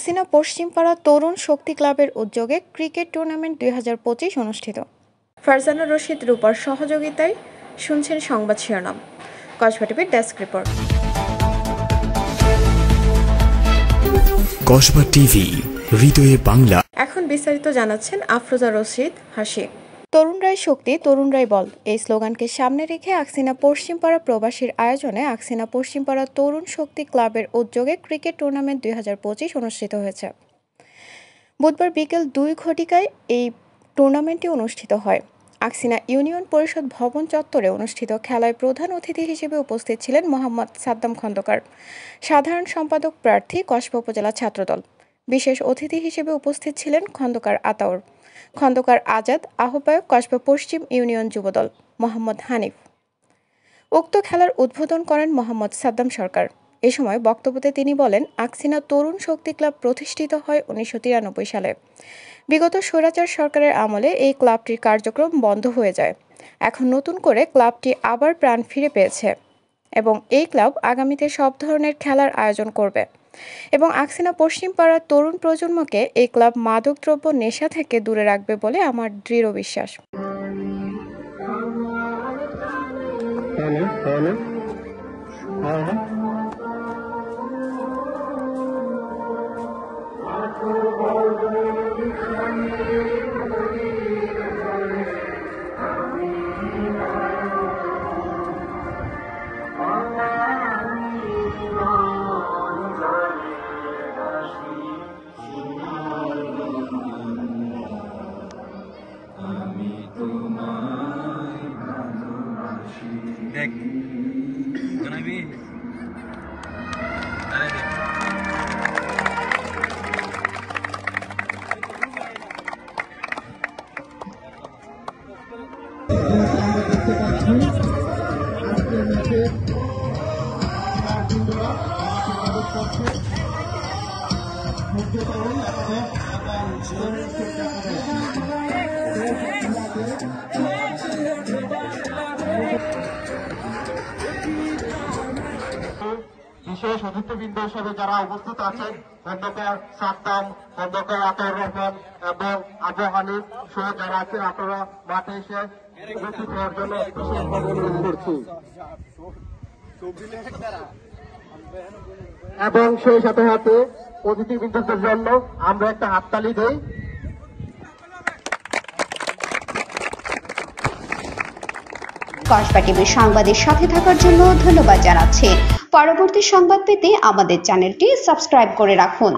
আকসিনা পশ্চিমপাড়া তরুণ শক্তি ক্লাবের উদ্যোগে cricket tournament 2025 অনুষ্ঠিত। ফারজানা রশিদ রূপার সহযোগিতায় শুনছেন সংবাদ শিরোনাম। কসবা টিভির ডেস্ক রিপোর্ট। কসবা টিভি, হৃদয়ে বাংলা। এখন বিস্তারিত জানাচ্ছেন আফরোজা রশিদ হাসি। তরুণরাই শক্তি, তরুণরাই বল, এই স্লোগানকে সামনে রেখে আকসিনা পশ্চিমপাড়া প্রবাসীর আয়োজনে আকসিনা পশ্চিমপাড়া তরুণ শক্তি ক্লাবের উদ্যোগে ক্রিকেট টুর্নামেন্ট 2025 অনুষ্ঠিত হয়েছে। বুধবার বিকেল 2 ঘটিকায় এই টুর্নামেন্টটি অনুষ্ঠিত হয়। আকসিনা ইউনিয়ন পরিষদ ভবন চত্বরে অনুষ্ঠিত খেলায় প্রধান অতিথি হিসেবে উপস্থিত ছিলেন মোহাম্মদ সাদ্দাম খন্দকার, সাধারণ সম্পাদক প্রার্থী কসবা উপজেলা ছাত্রদল। বিশেষ অতিথি হিসেবে উপস্থিত ছিলেন খন্দকার আতাউর, খন্দকার আজাদ, আহ্বায়ক কসবা পশ্চিম ইউনিয়ন যুবদল মোহাম্মদ হানিফ। উক্ত খেলার উদ্বোধন করেন মোহাম্মদ সাদ্দাম সরকার। এ সময় বক্তব্যতে তিনি বলেন, আকসিনা তরুণ শক্তি ক্লাব প্রতিষ্ঠিত হয় 1993 সালে। বিগত স্বৈরাচার সরকারের আমলে এই ক্লাবটির কার্যক্রম বন্ধ হয়ে যায়। এখন নতুন করে ক্লাবটি আবার প্রাণ ফিরে পেয়েছে এবং এই ক্লাব আগামীতে সব ধরনের খেলার আয়োজন করবে এবং আকসিনা পশ্চিমপাড়ার তরুণ প্রজন্মকে এই ক্লাব মাদকদ্রব্য নেশা থেকে দূরে রাখবে বলে আমার দৃঢ় বিশ্বাস। দেখ জানাবি বিশেষ অতিথিবৃন্দ হিসেবে যারা উপস্থিত আছেন, খন্দকার সাদ্দাম, খন্দকার আতাউর রহমান এবং আবু হানিফ সহ যারা আছেন, আপনারা মাঠে এসে উপস্থিত হওয়ার জন্য বিশেষভাবে অনুরোধ করছি। এবং সেই সাথে সাথে অতিথিবৃন্দদের জন্য আমরা একটা হাততালি দেই। কসবা টিভির সংবাদের সাথে থাকার জন্য ধন্যবাদ জানাচ্ছি। পরবর্তী সংবাদ পেতে আমাদের চ্যানেলটি সাবস্ক্রাইব করে রাখুন।